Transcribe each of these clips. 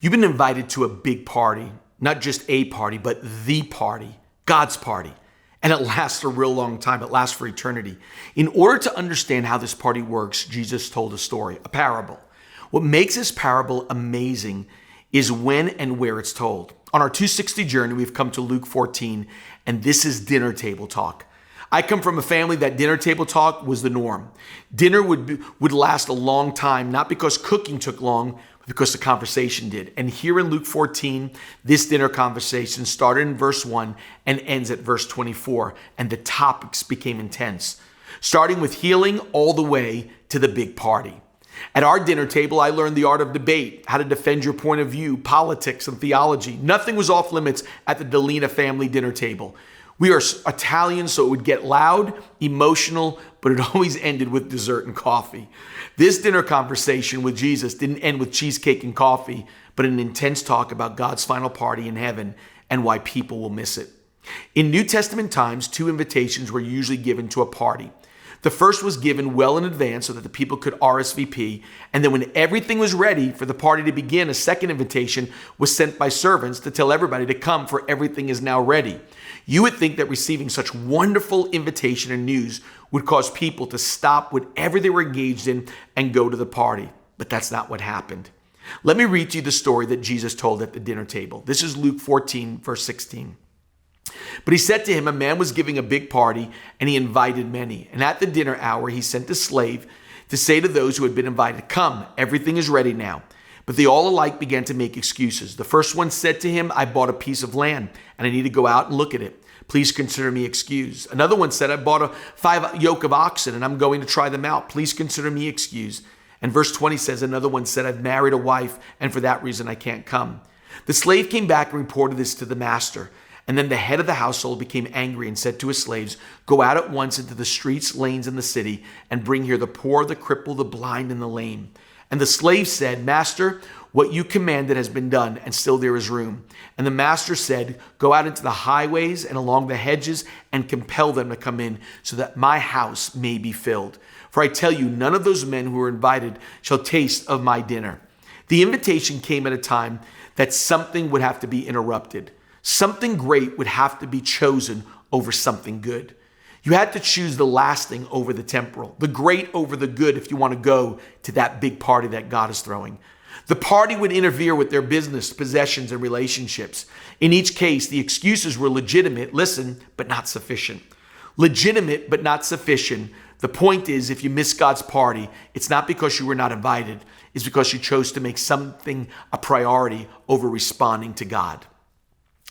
You've been invited to a big party, not just a party, but the party, God's party. And it lasts a real long time. It lasts for eternity. In order to understand how this party works, Jesus told a story, a parable. What makes this parable amazing is when and where it's told. On our 260 journey, we've come to Luke 14, and this is dinner table talk. I come from a family that dinner table talk was the norm. Dinner would last a long time, not because cooking took long, but because the conversation did. And here in Luke 14, this dinner conversation started in verse 1 and ends at verse 24, and the topics became intense, starting with healing all the way to the big party. At our dinner table, I learned the art of debate, how to defend your point of view, politics, and theology. Nothing was off limits at the Dilena family dinner table. We are Italian, so it would get loud, emotional, but it always ended with dessert and coffee. This dinner conversation with Jesus didn't end with cheesecake and coffee, but an intense talk about God's final party in heaven and why people will miss it. In New Testament times, 2 invitations were usually given to a party. The first was given well in advance so that the people could RSVP, and then when everything was ready for the party to begin, a second invitation was sent by servants to tell everybody to come, for everything is now ready. You would think that receiving such wonderful invitation and news would cause people to stop whatever they were engaged in and go to the party, but that's not what happened. Let me read to you the story that Jesus told at the dinner table. This is Luke 14, verse 16. But he said to him, a man was giving a big party, and he invited many. And at the dinner hour, he sent a slave to say to those who had been invited, come, everything is ready now. But they all alike began to make excuses. The first one said to him, I bought a piece of land, and I need to go out and look at it. Please consider me excused. Another one said, I bought 5 yoke of oxen, and I'm going to try them out. Please consider me excused. And verse 20 says, another one said, I've married a wife, and for that reason I can't come. The slave came back and reported this to the master. And then the head of the household became angry and said to his slaves, go out at once into the streets, lanes, and the city, and bring here the poor, the crippled, the blind, and the lame. And the slave said, Master, what you commanded has been done, and still there is room. And the master said, go out into the highways and along the hedges and compel them to come in, so that my house may be filled. For I tell you, none of those men who are invited shall taste of my dinner. The invitation came at a time that something would have to be interrupted. Something great would have to be chosen over something good. You had to choose the lasting over the temporal, the great over the good if you want to go to that big party that God is throwing. The party would interfere with their business, possessions, and relationships. In each case, the excuses were legitimate, listen, but not sufficient. Legitimate, but not sufficient. The point is, if you miss God's party, it's not because you were not invited. It's because you chose to make something a priority over responding to God.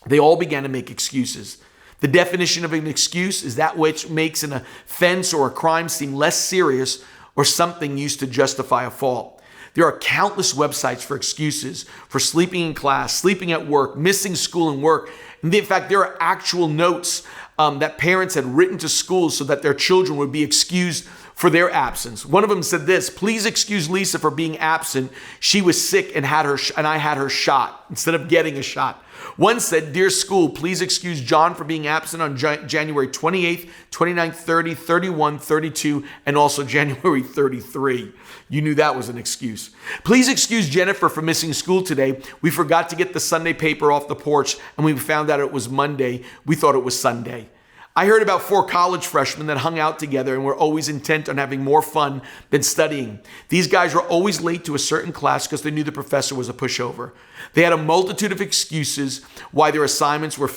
They all began to make excuses. The definition of an excuse is that which makes an offense or a crime seem less serious or something used to justify a fault. There are countless websites for excuses for sleeping in class, sleeping at work, missing school and work. And in fact, there are actual notes that parents had written to schools so that their children would be excused for their absence. One of them said this, please excuse Lisa for being absent. She was sick and I had her shot instead of getting a shot. One said, dear school, please excuse John for being absent on January 28th, 29th, 30, 31, 32, and also January 33. You knew that was an excuse. Please excuse Jennifer for missing school today. We forgot to get the Sunday paper off the porch, and we found out it was Monday. We thought it was Sunday. I heard about 4 college freshmen that hung out together and were always intent on having more fun than studying. These guys were always late to a certain class because they knew the professor was a pushover. They had a multitude of excuses why their assignments were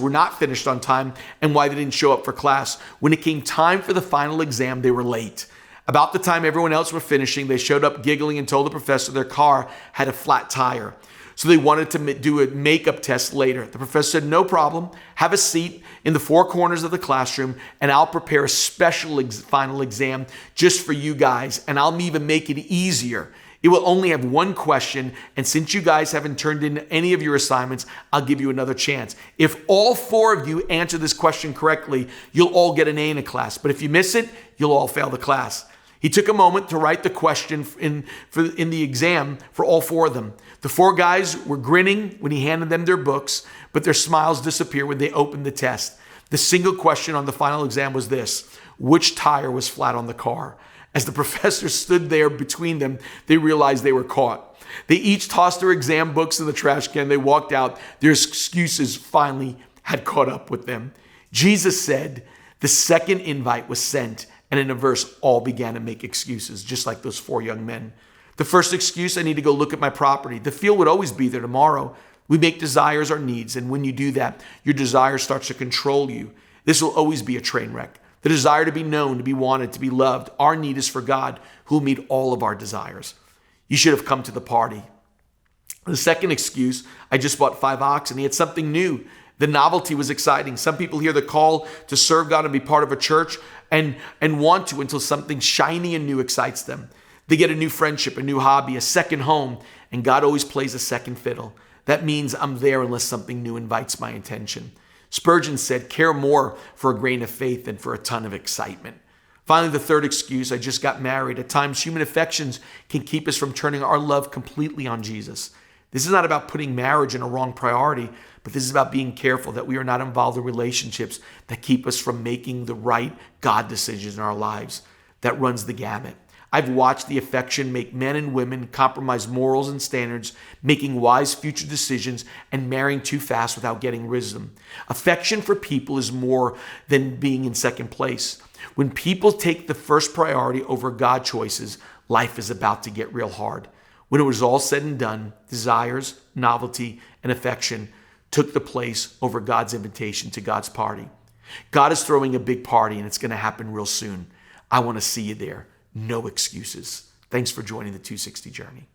not finished on time and why they didn't show up for class. When it came time for the final exam, they were late. About the time everyone else were finishing, they showed up giggling and told the professor their car had a flat tire. So they wanted to do a makeup test later. The professor said, no problem. Have a seat in the 4 corners of the classroom and I'll prepare a special final exam just for you guys. And I'll even make it easier. It will only have 1 question. And since you guys haven't turned in any of your assignments, I'll give you another chance. If all 4 of you answer this question correctly, you'll all get an A in a class. But if you miss it, you'll all fail the class. He took a moment to write the question in the exam for all 4 of them. The 4 guys were grinning when he handed them their books, but their smiles disappeared when they opened the test. The single question on the final exam was this: which tire was flat on the car? As the professor stood there between them, they realized they were caught. They each tossed their exam books in the trash can. They walked out. Their excuses finally had caught up with them. Jesus said the second invite was sent, and in a verse, all began to make excuses, just like those 4 young men. The first excuse, I need to go look at my property. The field would always be there tomorrow. We make desires our needs, and when you do that, your desire starts to control you. This will always be a train wreck. The desire to be known, to be wanted, to be loved. Our need is for God, who will meet all of our desires. You should have come to the party. The second excuse, I just bought 5 oxen. He had something new. The novelty was exciting. Some people hear the call to serve God and be part of a church and want to until something shiny and new excites them. They get a new friendship, a new hobby, a second home, and God always plays a second fiddle. That means I'm there unless something new invites my attention. Spurgeon said, care more for a grain of faith than for a ton of excitement. Finally, the third excuse, I just got married. At times, human affections can keep us from turning our love completely on Jesus. This is not about putting marriage in a wrong priority, but this is about being careful that we are not involved in relationships that keep us from making the right God decisions in our lives. That runs the gamut. I've watched the affection make men and women compromise morals and standards, making wise future decisions and marrying too fast without getting wisdom. Affection for people is more than being in second place. When people take the first priority over God choices, life is about to get real hard. When it was all said and done, desires, novelty, and affection took the place over God's invitation to God's party. God is throwing a big party, and it's going to happen real soon. I want to see you there. No excuses. Thanks for joining the 260 Journey.